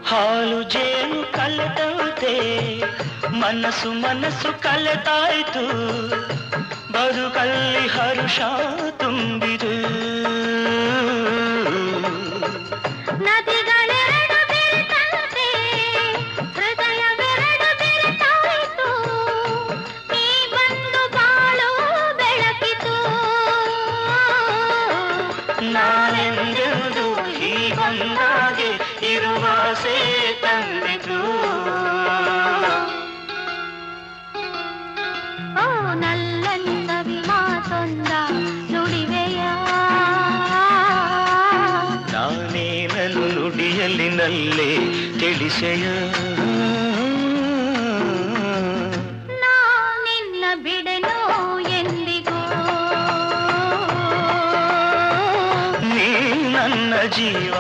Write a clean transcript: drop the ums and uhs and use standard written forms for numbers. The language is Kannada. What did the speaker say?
ಹಾಲು ಜೇನು ಕಲೆತಂತೆ ಮನಸ್ಸು ಮನಸ್ಸು ಕಲೆತಾಯ್ತು ಬದುಕಲ್ಲಿ ಹರುಷ ತುಂಬಿದು ನದಿಗಳೆರಡು ಬೆರೆತಂತೆ ಹೃದಯವೆರಡು ಬೆರೆತಾಯ್ತು ನೀ ಬಂದು ಬಾಳು ಬೆಳಕಿತು ನಾನೆಂದೆಂದು ಹೀಗೊಂದಾಗೆ ಇರುವಾಸೆ ತಂದಿತು ಓ ನಲ್ಲಂದವಿ ಮಾತೊಂದ ನುಡಿವೆಯ ನಾನೇನನ್ನು ನುಡಿಯಲ್ಲಿ ನಲ್ಲೇ ತಿಳಿಸೆಯ ನಾ ನಿನ್ನ ಬಿಡೆನೋ ಎಂದಿಗೂ ನೀ ನನ್ನ ಜೀವ